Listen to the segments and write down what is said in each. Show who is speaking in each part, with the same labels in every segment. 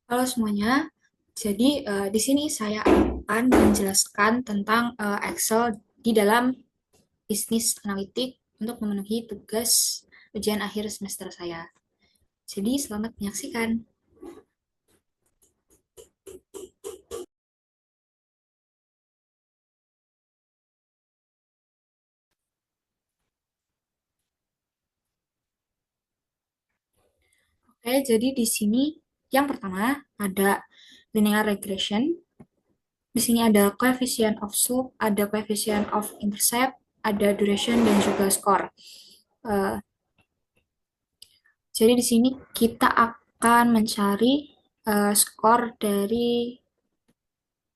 Speaker 1: Halo semuanya. Jadi di sini saya akan menjelaskan tentang Excel di dalam bisnis analitik untuk memenuhi tugas ujian akhir semester saya. Jadi selamat menyaksikan. Oke, jadi di sini yang pertama ada linear regression. Di sini ada coefficient of slope, ada coefficient of intercept, ada duration dan juga score. Eh, jadi di sini kita akan mencari skor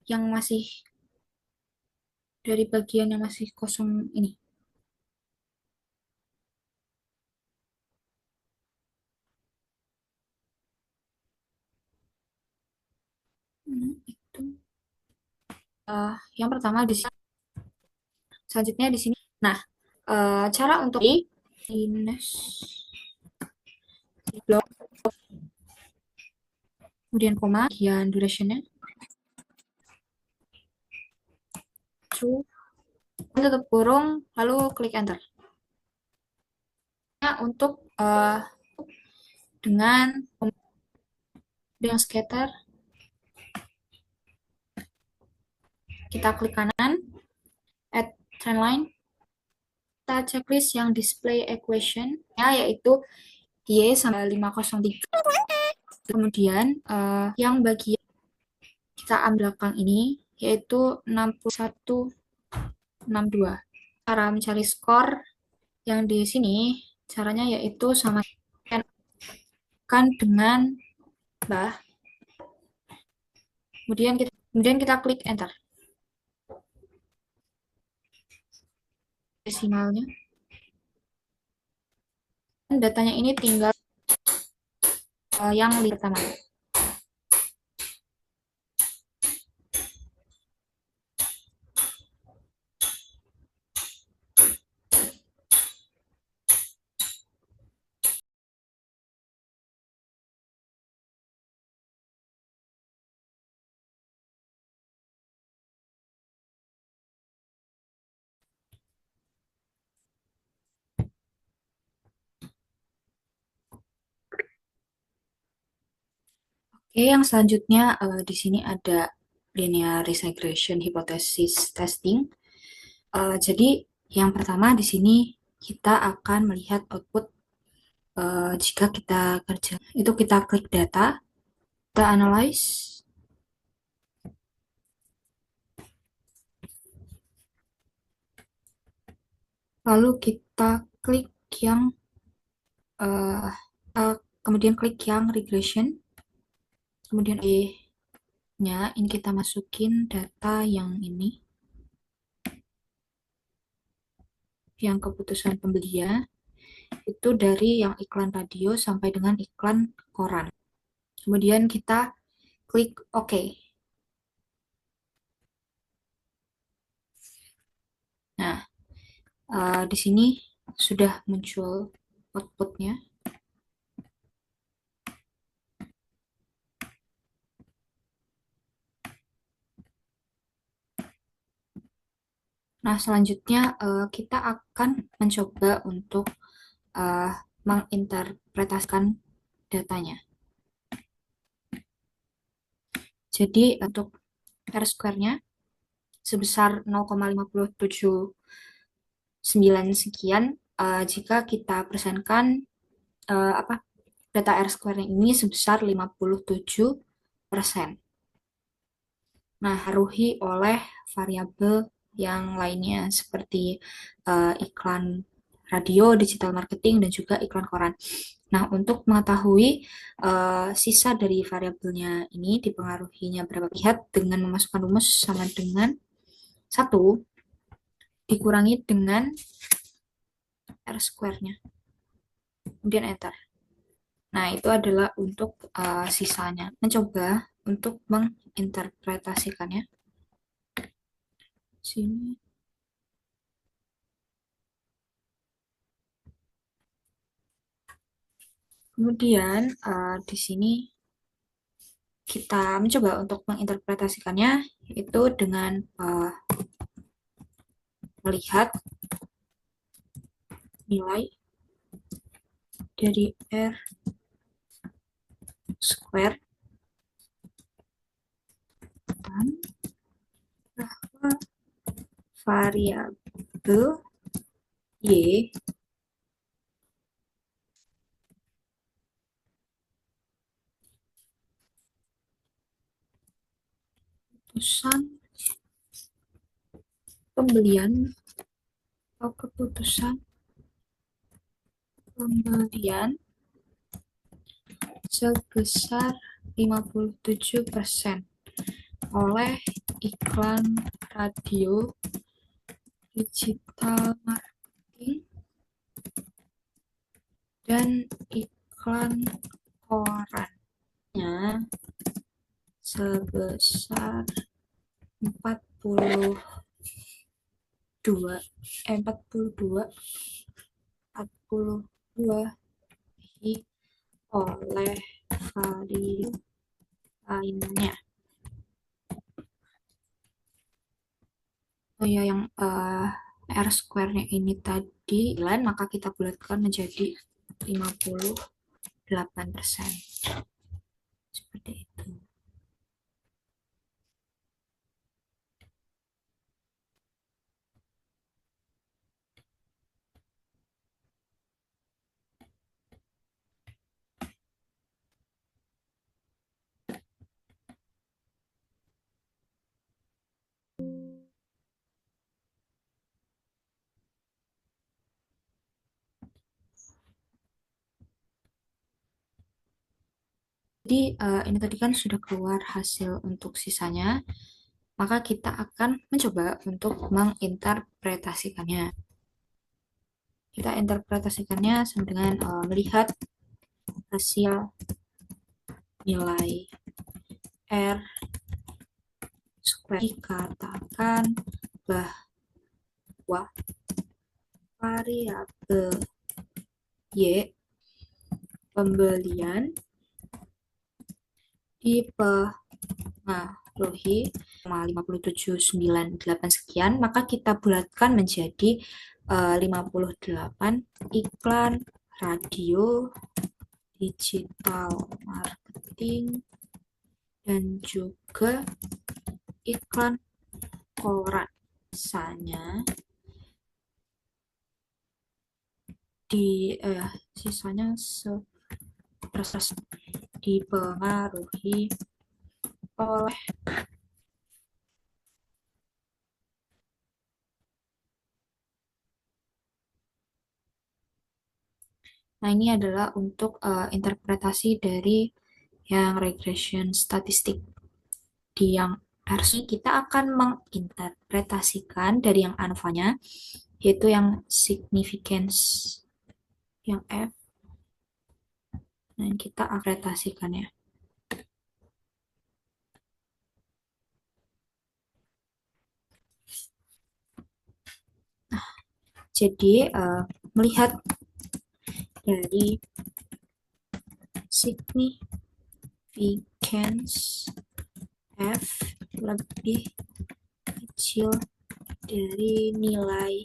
Speaker 1: yang masih dari bagian yang masih kosong ini. Itu yang pertama di sini, selanjutnya di sini. Nah, cara untuk minus blok, kemudian koma, kemudian durationnya, true, tutup kurung, lalu klik enter. Nah, untuk dengan scatter, kita klik kanan, add trend line, kita checklist yang display equation, ya, yaitu Y sampai 503. Kemudian yang bagian kita ambil belakang ini yaitu 6162. Cara mencari skor yang di sini caranya yaitu sama kan dengan bah. Kemudian kita klik enter. Desimalnya. Dan datanya ini tinggal yang pertama. Oke, yang selanjutnya di sini ada linear regression hypothesis testing. Jadi yang pertama di sini kita akan melihat output jika kita kerja. Itu kita klik data, kita analyze, lalu kita klik yang uh, kemudian klik yang regression, kemudian E-nya ini kita masukin data yang ini, yang keputusan pembelian itu dari yang iklan radio sampai dengan iklan koran. Kemudian kita klik OK. Nah, di sini sudah muncul outputnya. Nah, selanjutnya kita akan mencoba untuk menginterpretasikan datanya. Jadi untuk R square-nya sebesar 0,579 sekian jika kita persenkan data R square-nya ini sebesar 57%. Nah, haruhi oleh variabel yang lainnya seperti iklan radio, digital marketing, dan juga iklan koran. Nah, untuk mengetahui sisa dari variabelnya ini dipengaruhinya berapa, lihat dengan memasukkan rumus sama dengan 1 dikurangi dengan R square-nya. Kemudian enter. Nah, itu adalah untuk sisanya. Mencoba untuk menginterpretasikannya. Sini. Kemudian di sini kita mencoba untuk menginterpretasikannya itu dengan melihat nilai dari R square dan bahwa variabel Y keputusan pembelian atau keputusan pembelian sebesar 57% oleh iklan radio, digital marketing, dan iklan korannya sebesar 42 42 oleh value lainnya. Oh ya, yang R square-nya ini tadi, maka kita bulatkan menjadi 58%. Seperti itu. Jadi ini tadi kan sudah keluar hasil untuk sisanya, maka kita akan mencoba untuk menginterpretasikannya. Kita interpretasikannya sama dengan melihat hasil nilai R square. Dikatakan bahwa variabel Y pembelian dipengaruhi 57,98 sekian, maka kita bulatkan menjadi 58 iklan radio, digital marketing, dan juga iklan koran. Sisanya proses dipengaruhi oleh Nah, ini adalah untuk interpretasi dari yang regression statistik. Di yang R ini kita akan menginterpretasikan dari yang ANOVA-nya, yaitu yang significance, yang F, dan kita interpretasikannya. Nah, jadi melihat dari significance F lebih kecil dari nilai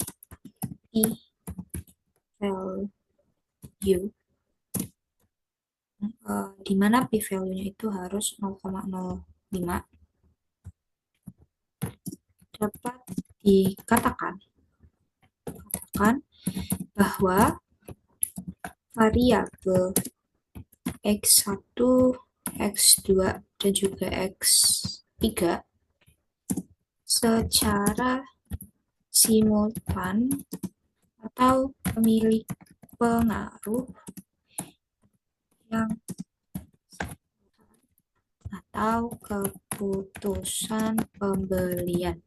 Speaker 1: P value, di mana P value-nya itu harus 0,05, dapat dikatakan bahwa variabel X1, X2, dan juga X3 secara simultan atau memiliki pengaruh yang atau keputusan pembelian.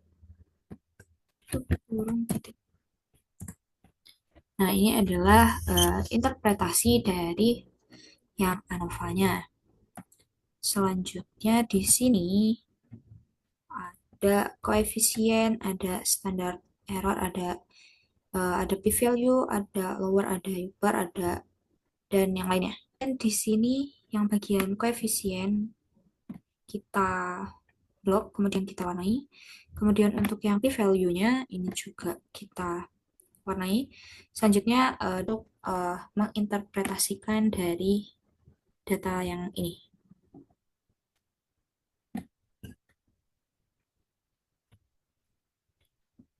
Speaker 1: Nah, ini adalah interpretasi dari yang ANOVA-nya. Selanjutnya di sini ada koefisien, ada standar error, ada p value, ada lower, ada upper, dan yang lainnya. Dan di sini yang bagian koefisien kita blok, kemudian kita warnai. Kemudian untuk yang p-value-nya ini juga kita warnai. Selanjutnya untuk menginterpretasikan dari data yang ini.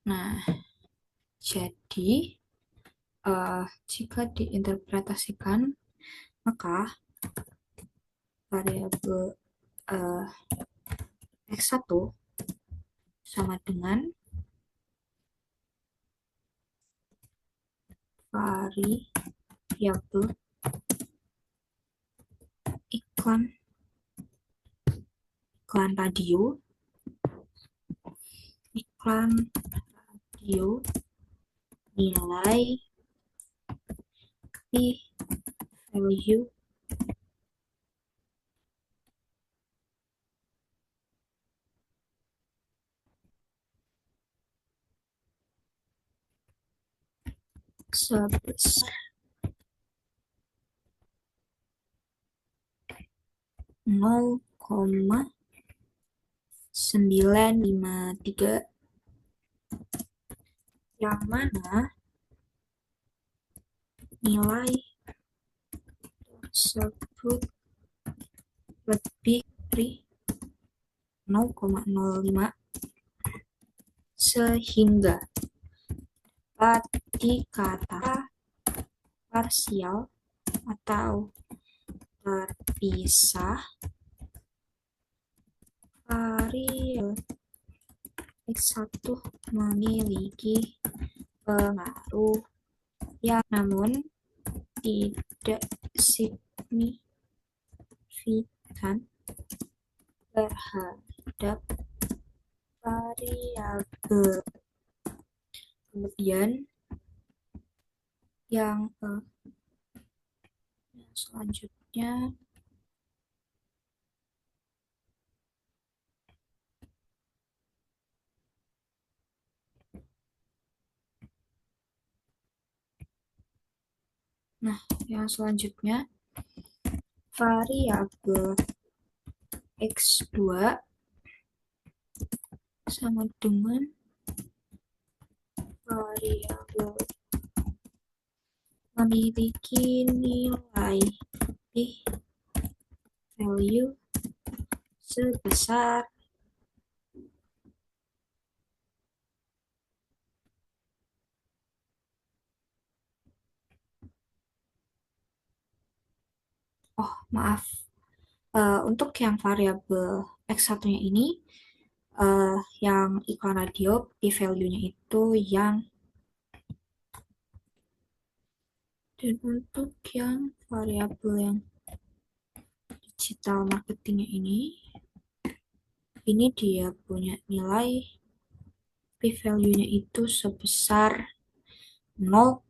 Speaker 1: Nah, jadi jika diinterpretasikan, maka variabel X1 sama dengan variabel iklan radio nilai p-value sebesar 0,953, yang mana nilai tersebut lebih dari 0,05 sehingga dapat dikatakan parsial atau terpisah variabel X1 memiliki pengaruh yang namun tidak signifikan terhadap variabel. Kemudian yang selanjutnya variabel X2 sama dengan variabel memiliki nilai p-value sebesar untuk yang variabel X1-nya ini yang iklan radio p-value-nya itu yang, dan untuk yang variabel yang digital marketingnya ini dia punya nilai p-value-nya itu sebesar 0,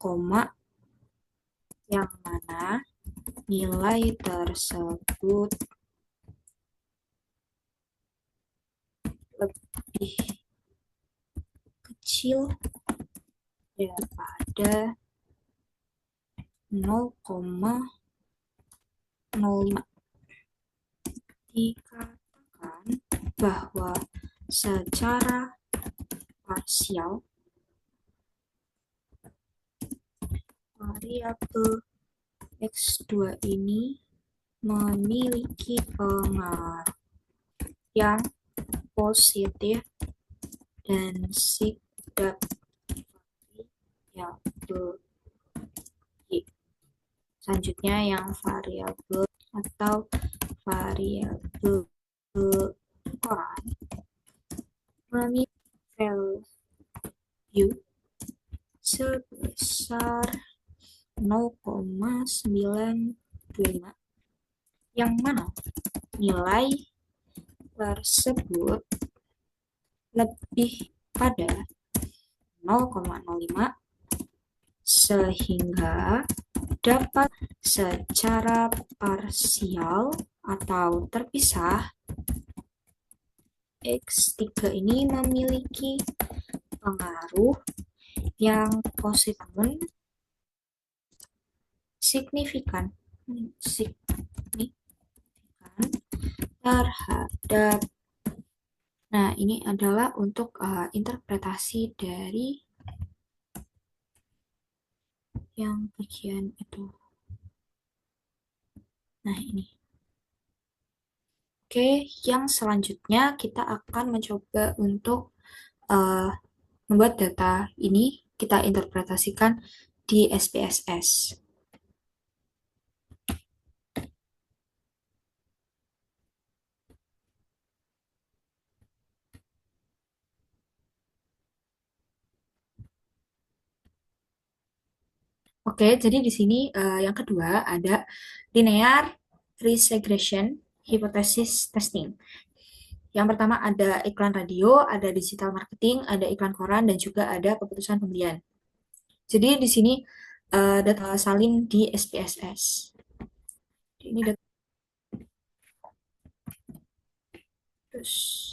Speaker 1: yang mana nilai tersebut lebih kecil daripada 0,05. Dikatakan bahwa secara parsial variabel X2 ini memiliki pengaruh yang positif dan signifikan variabel Y. Selanjutnya yang variabel atau variabel koran memiliki value sebesar 0,925, yang mana nilai tersebut lebih pada 0,05 sehingga dapat secara parsial atau terpisah X3 ini memiliki pengaruh yang positif signifikan terhadap. Nah, ini adalah untuk interpretasi dari yang bagian itu. Nah, ini. Oke, yang selanjutnya kita akan mencoba untuk uh, membuat data ini kita interpretasikan di SPSS. Oke, jadi di sini yang kedua ada linear regression hypothesis testing. Yang pertama ada iklan radio, ada digital marketing, ada iklan koran, dan juga ada keputusan pembelian. Jadi di sini data salin di SPSS. Ini data terus.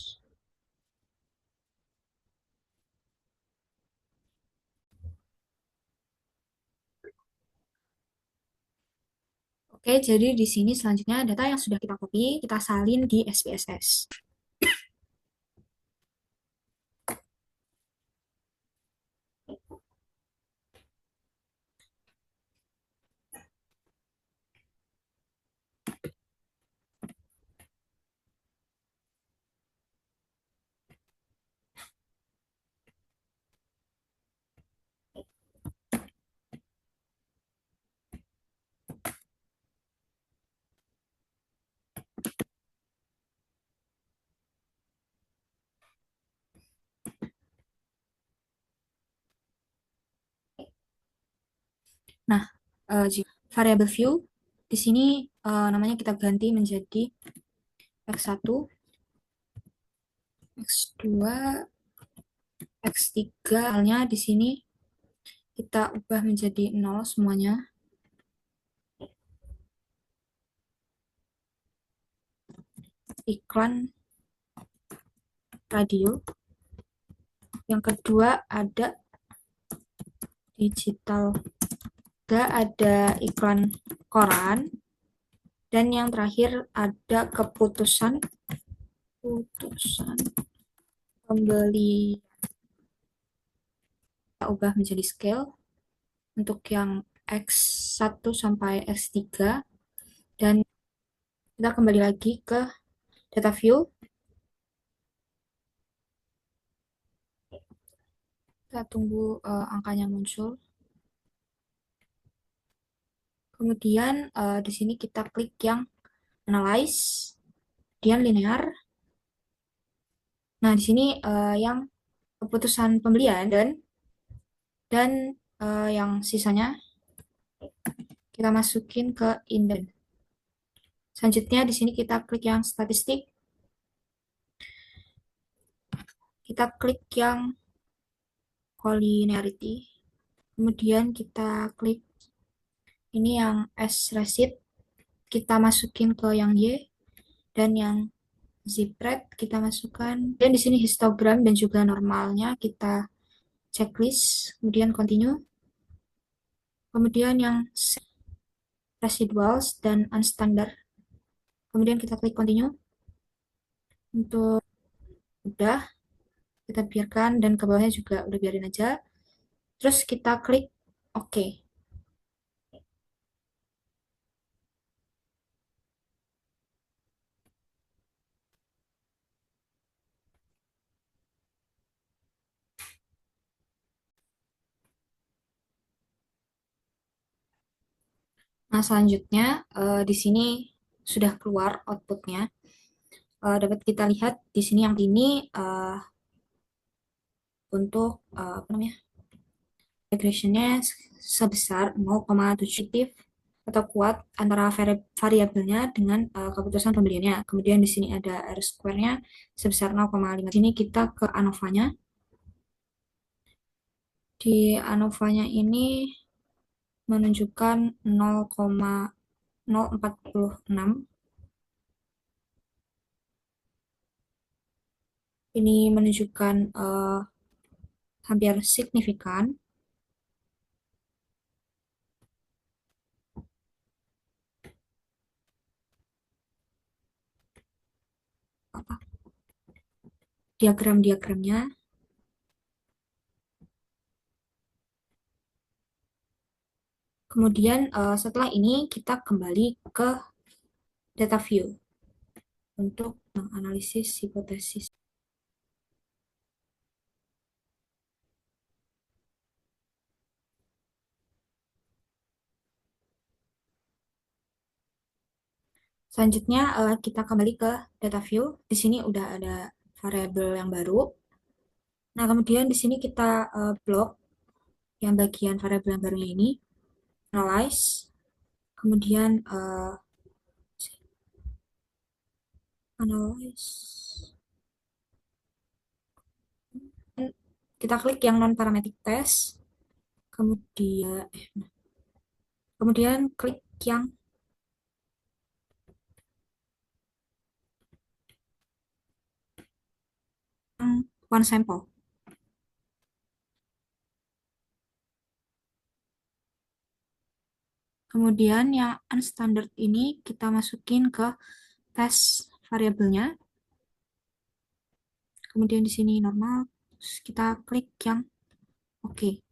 Speaker 1: Oke, jadi di sini selanjutnya data yang sudah kita copy, kita salin di SPSS. Nah, jika variable view di sini namanya kita ganti menjadi x1, x2, x3. Halnya di sini kita ubah menjadi 0 semuanya. Iklan radio. Yang kedua ada digital. Ada iklan koran. Dan yang terakhir ada keputusan pembeli. Kita ubah menjadi scale untuk yang X1 sampai X3. Dan kita kembali lagi ke data view. Kita tunggu angkanya muncul. Kemudian di sini kita klik yang analyze, kemudian linear. Nah, di sini yang keputusan pembelian dan yang sisanya kita masukin ke indent. Selanjutnya di sini kita klik yang statistik. Kita klik yang collinearity. Kemudian kita klik ini yang S receipt. Kita masukin ke yang Y dan yang zipred kita masukkan. Dan di sini histogram dan juga normalnya kita checklist, kemudian continue. Kemudian yang residuals dan unstandard. Kemudian kita klik continue. Untuk udah kita biarkan dan ke bawahnya juga udah biarin aja. Terus kita klik OK. Nah, selanjutnya di sini sudah keluar outputnya. Dapat kita lihat di sini yang ini untuk apa namanya, regressionnya sebesar 0,7 atau kuat antara variabelnya dengan keputusan pembeliannya. Kemudian di sini ada R square-nya sebesar 0,5. Sini kita ke ANOVA-nya. Di ANOVA-nya ini menunjukkan 0,046. Ini menunjukkan hampir signifikan. diagram-diagramnya. Kemudian setelah ini kita kembali ke data view untuk menganalisis hipotesis. Selanjutnya kita kembali ke data view. Di sini udah ada variabel yang baru. Nah, kemudian di sini kita blok yang bagian variabel yang barunya ini, analyze, kemudian analyze. Kita klik yang non parametric test, kemudian klik yang one sample. Kemudian yang unstandard ini kita masukin ke test variabelnya. Kemudian di sini normal, terus kita klik yang oke.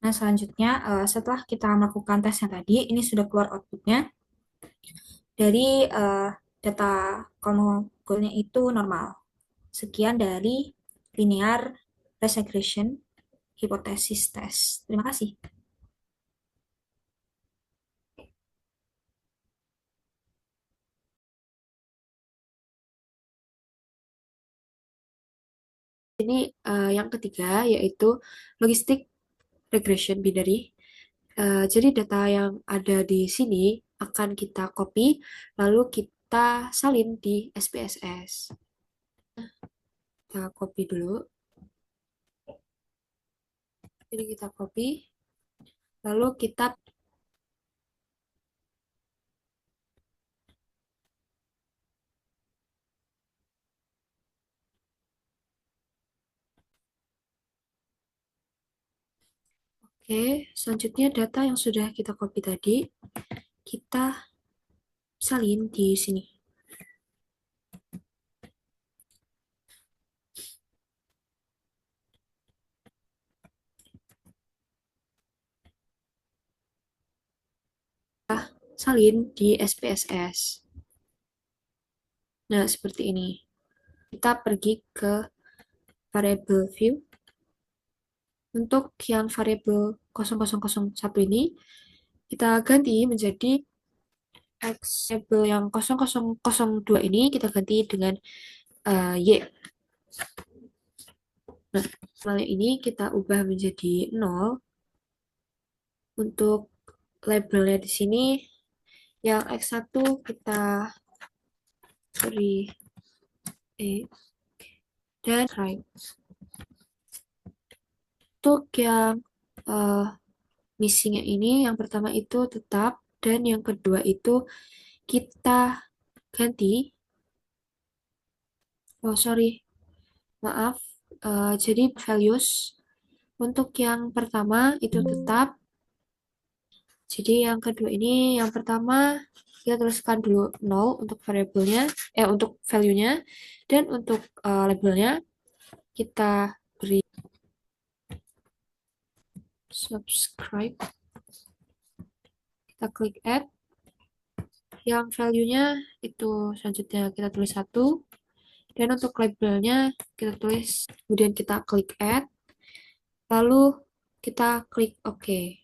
Speaker 1: Nah, selanjutnya setelah kita melakukan tes yang tadi, ini sudah keluar outputnya. Dari data goalnya itu normal. Sekian dari linear regression hypothesis test. Terima kasih. Ini yang ketiga yaitu logistic regression binary. Jadi data yang ada di sini akan kita copy lalu kita salin di SPSS. Kita copy dulu. Jadi kita copy lalu kita oke, selanjutnya data yang sudah kita copy tadi kita salin di sini. Salin di SPSS. Nah, seperti ini. Kita pergi ke variable view. Untuk yang variable 0001 ini, kita ganti menjadi X variable yang 0002 ini kita ganti dengan Y. Nah, setelah ini kita ubah menjadi 0. Untuk labelnya di sini, yang X1 kita beri E dan right. Untuk yang missingnya ini, yang pertama itu tetap, dan yang kedua itu kita ganti. Oh, sorry. Maaf. Jadi values untuk yang pertama itu tetap. Jadi yang kedua ini, yang pertama kita tuliskan dulu 0 untuk variabelnya, untuk value-nya, dan untuk labelnya kita beri subscribe. Kita klik add. Yang value-nya itu selanjutnya kita tulis 1. Dan untuk labelnya kita tulis, kemudian kita klik add. Lalu kita klik OK.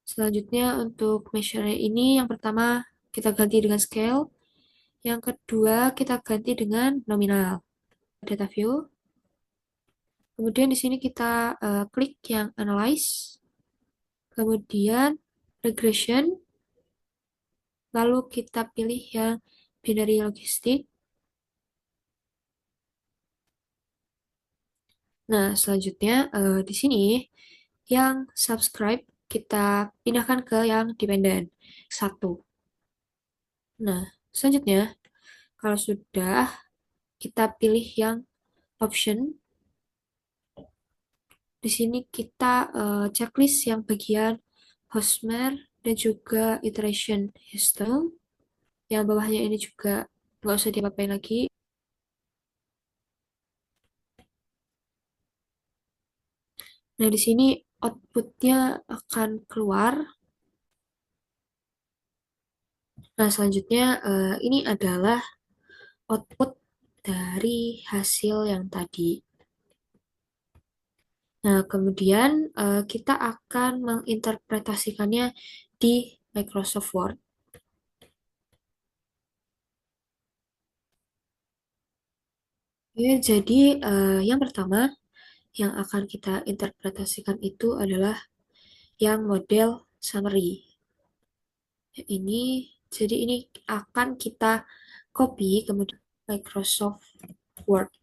Speaker 1: Selanjutnya untuk measure ini yang pertama kita ganti dengan scale. Yang kedua kita ganti dengan nominal. Data view. Kemudian di sini kita klik yang analyze. Kemudian regression. Lalu kita pilih yang binary logistic. Nah, selanjutnya di sini yang subscribe kita pindahkan ke yang dependent 1. Nah, selanjutnya kalau sudah kita pilih yang option Di sini kita checklist yang bagian Hosmer dan juga iteration history. Yang bawahnya ini juga nggak usah diapa-apain lagi. Nah, di sini outputnya akan keluar. Nah, selanjutnya ini adalah output dari hasil yang tadi. Nah, kemudian kita akan menginterpretasikannya di Microsoft Word. Ya, jadi yang pertama yang akan kita interpretasikan itu adalah yang model summary. Ini jadi ini akan kita copy kemudian Microsoft Word.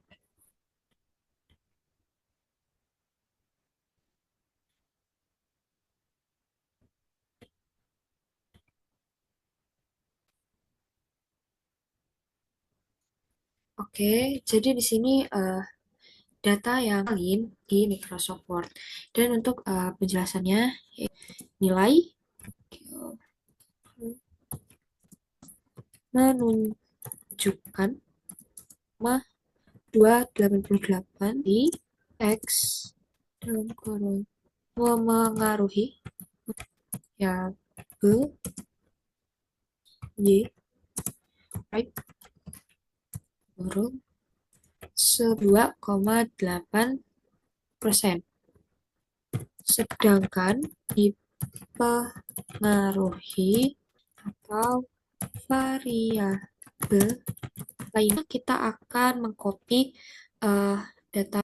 Speaker 1: Oke, jadi di sini data yang lain di Microsoft Word. Dan untuk penjelasannya, nilai menunjukkan 288 di X dalam kurung memengaruhi ya B, Y, right, kurung 2,8%. Sedangkan dipengaruhi atau variabel lainnya kita akan mengcopy data.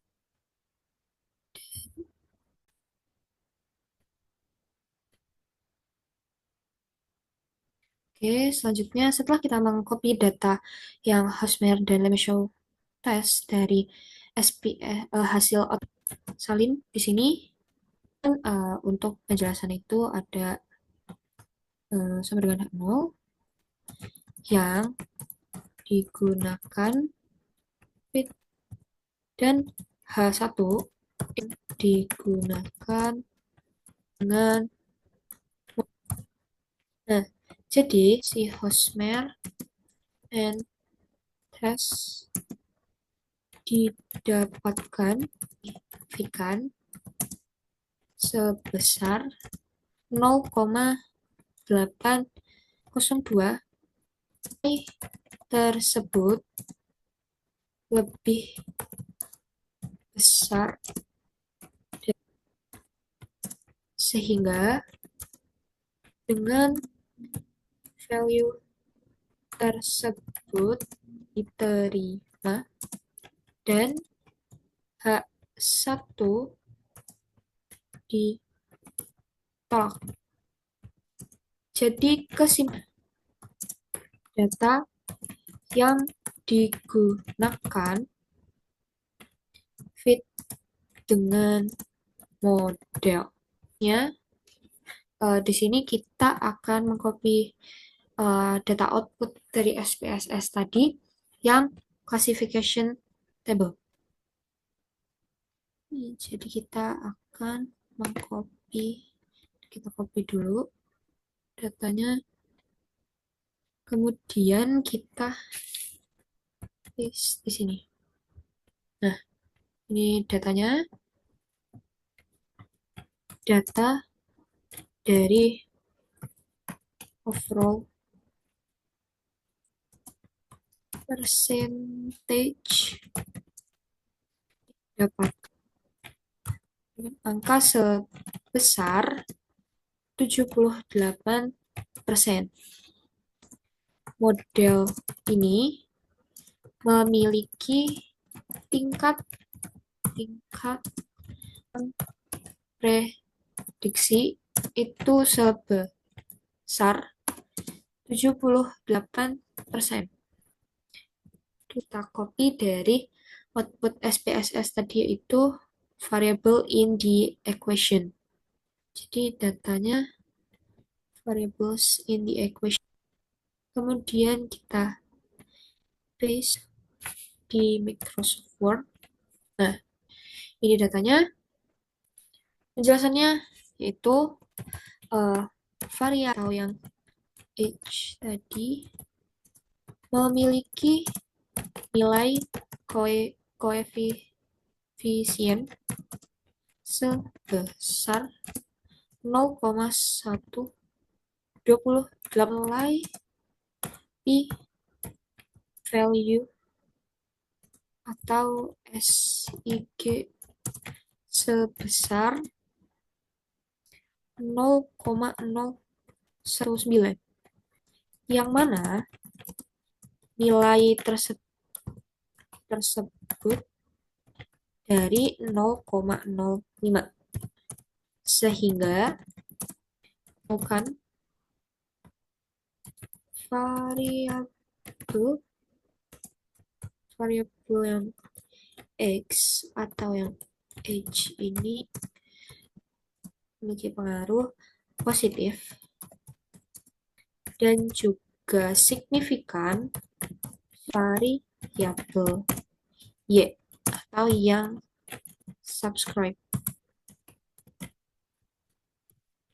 Speaker 1: Oke, selanjutnya setelah kita mengcopy data yang Hosmer dan Lemeshow test dari hasil salin di sini, untuk penjelasan itu ada sama dengan 0 yang digunakan fit dan H1 yang digunakan dengan. Nah, jadi si Hosmer and test didapatkan signifikan sebesar 0,802 tersebut lebih besar sehingga dengan value tersebut diterima dan H1 ditolak. Jadi kesimpulan data yang digunakan fit dengan modelnya. Di sini kita akan mengcopy data output dari SPSS tadi yang classification table. Jadi kita akan mengcopy, kita copy dulu datanya, kemudian kita paste di sini. Nah, ini datanya, data dari overall percentage dapat angka sebesar 78%. Model ini memiliki tingkat prediksi itu sebesar 78%. Kita copy dari output SPSS tadi itu variable in the equation. Jadi datanya variables in the equation. Kemudian kita paste di Microsoft Word. Nah, ini datanya. Penjelasannya yaitu uh, variabel yang H tadi memiliki nilai koefisien sebesar 0,128 nilai p value atau SIG sebesar 0,019, yang mana nilai tersebut dari 0,05, sehingga bukan variabel variabel yang X atau yang H ini memiliki pengaruh positif dan juga signifikan variabel Y atau yang subscribe.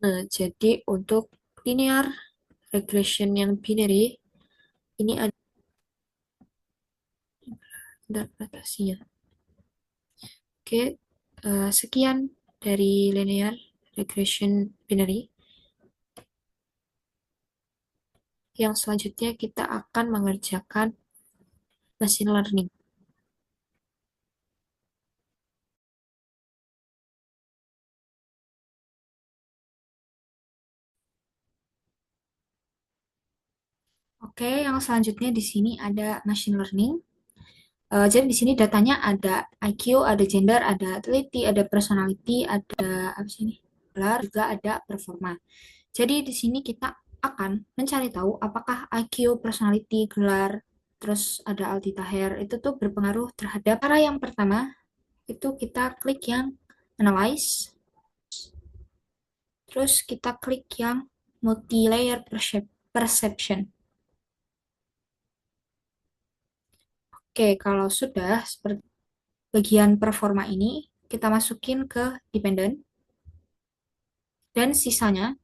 Speaker 1: Nah, jadi untuk linear regression yang binary ini ada interpretasinya. Oke, sekian dari linear regression binary. Yang selanjutnya kita akan mengerjakan machine learning. Oke, yang selanjutnya di sini ada machine learning. Jadi di sini datanya ada IQ, ada gender, ada ability, ada personality, ada apa sih ini? Juga ada performa. Jadi di sini kita akan mencari tahu apakah IQ, personality, gelar, terus ada altita hair itu tuh berpengaruh terhadap cara yang pertama itu kita klik yang analyze, terus kita klik yang multi-layer perception. Oke, kalau sudah seperti bagian performa ini kita masukin ke dependent dan sisanya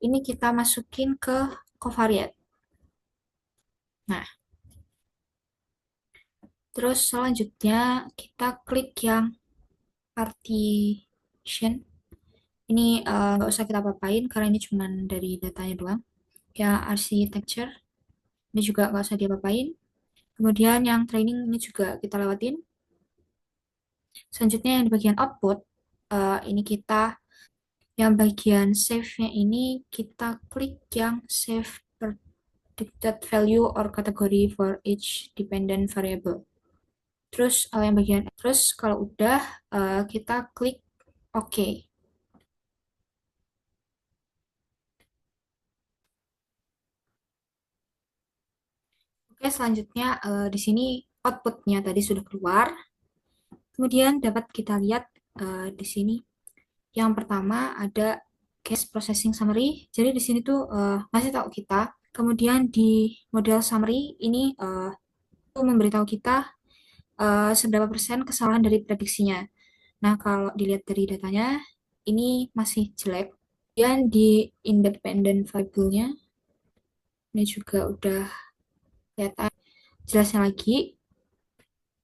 Speaker 1: ini kita masukin ke covariate. Nah, terus selanjutnya kita klik yang partition. Ini nggak usah kita papain karena ini cuma dari datanya doang. Ya, architecture ini juga nggak usah diapa-apain. Kemudian yang training ini juga kita lewatin. Selanjutnya yang di bagian output, ini kita yang bagian save-nya ini kita klik yang save predicted value or category for each dependent variable. Terus yang bagian terus kalau udah kita klik OK. Oke, selanjutnya di sini outputnya tadi sudah keluar. Kemudian dapat kita lihat di sini yang pertama ada case processing summary. Jadi di sini tuh ngasih tahu kita. Kemudian di model summary ini memberitahu kita seberapa persen kesalahan dari prediksinya. Nah, kalau dilihat dari datanya, ini masih jelek. Dan di independent variable-nya, ini juga udah kelihatan jelasnya lagi.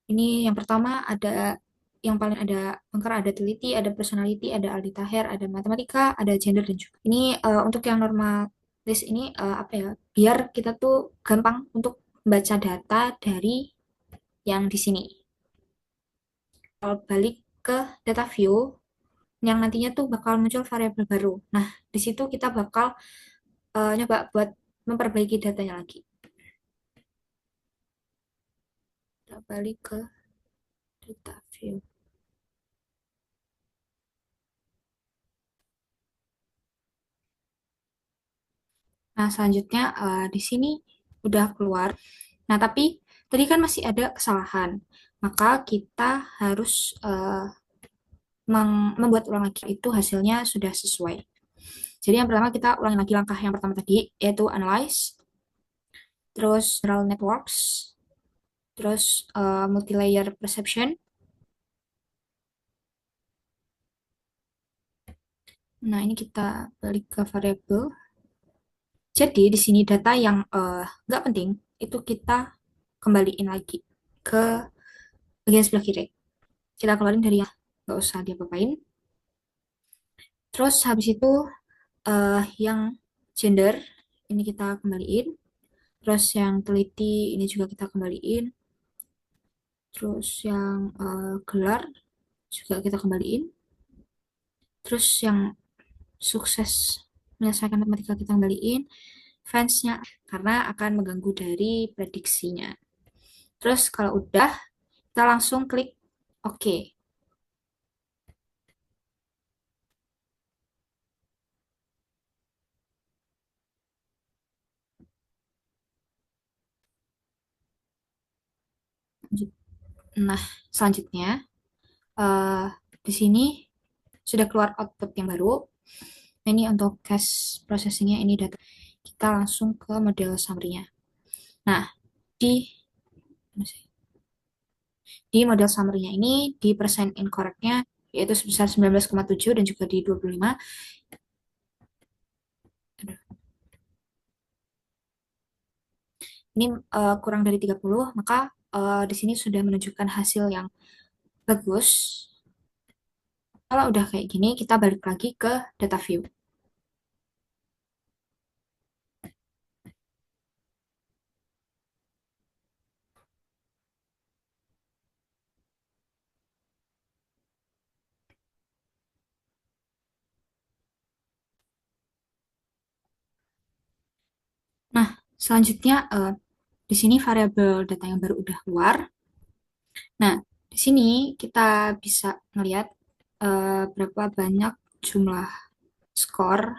Speaker 1: Ini yang pertama ada yang paling ada angker, ada teliti, ada personality, ada Aldi Taher, ada matematika, ada gender dan juga. Ini untuk yang normal list ini apa ya? Biar kita tuh gampang untuk membaca data dari yang di sini. Kalau balik ke data view, yang nantinya tuh bakal muncul variabel baru. Nah, di situ kita bakal nyoba buat memperbaiki datanya lagi. Kita balik ke data view. Nah, selanjutnya di sini udah keluar. Nah, tapi tadi kan masih ada kesalahan. Maka kita harus membuat ulang lagi itu hasilnya sudah sesuai. Jadi yang pertama kita ulangi lagi langkah yang pertama tadi, yaitu analyze, terus neural networks, terus multi-layer perception, Nah, ini kita balik ke variabel. Jadi di sini data yang nggak penting itu kita kembaliin lagi ke bagian sebelah kiri. Kita keluarin dari yang nggak usah diapa-apain. Terus habis itu yang gender ini kita kembaliin. Terus yang teliti ini juga kita kembaliin. Terus yang gelar juga kita kembaliin. Terus yang sukses menyelesaikan matematika kita kembaliin. Fansnya karena akan mengganggu dari prediksinya. Terus kalau udah, kita langsung klik OK. Nah, selanjutnya eh, di sini sudah keluar output yang baru. Nah, ini untuk cache processingnya ini data. Kita langsung ke model summary-nya. Nah, di di model summary-nya ini di persen incorrect-nya yaitu sebesar 19,7 dan juga di 25. Ini kurang dari 30, maka di sini sudah menunjukkan hasil yang bagus. Kalau udah kayak gini, kita balik lagi ke data view. Nah, selanjutnya di sini variabel data yang baru udah keluar. Nah, di sini kita bisa ngelihat berapa banyak jumlah skor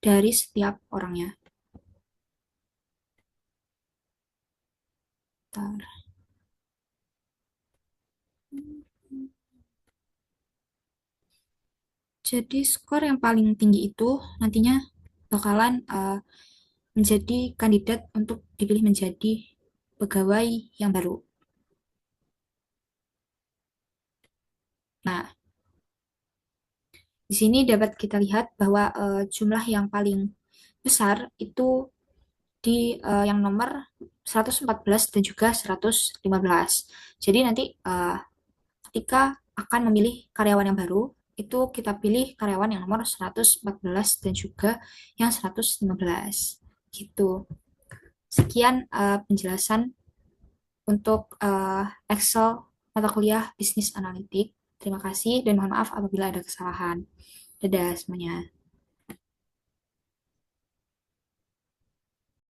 Speaker 1: dari setiap orangnya. Bentar. Jadi skor yang paling tinggi itu nantinya bakalan menjadi kandidat untuk dipilih menjadi pegawai yang baru. Nah, di sini dapat kita lihat bahwa jumlah yang paling besar itu di yang nomor 114 dan juga 115. Jadi nanti ketika akan memilih karyawan yang baru, itu kita pilih karyawan yang nomor 114 dan juga yang 115. Gitu. Sekian penjelasan untuk Excel mata kuliah bisnis analitik. Terima kasih dan mohon maaf apabila ada kesalahan. Dadah semuanya.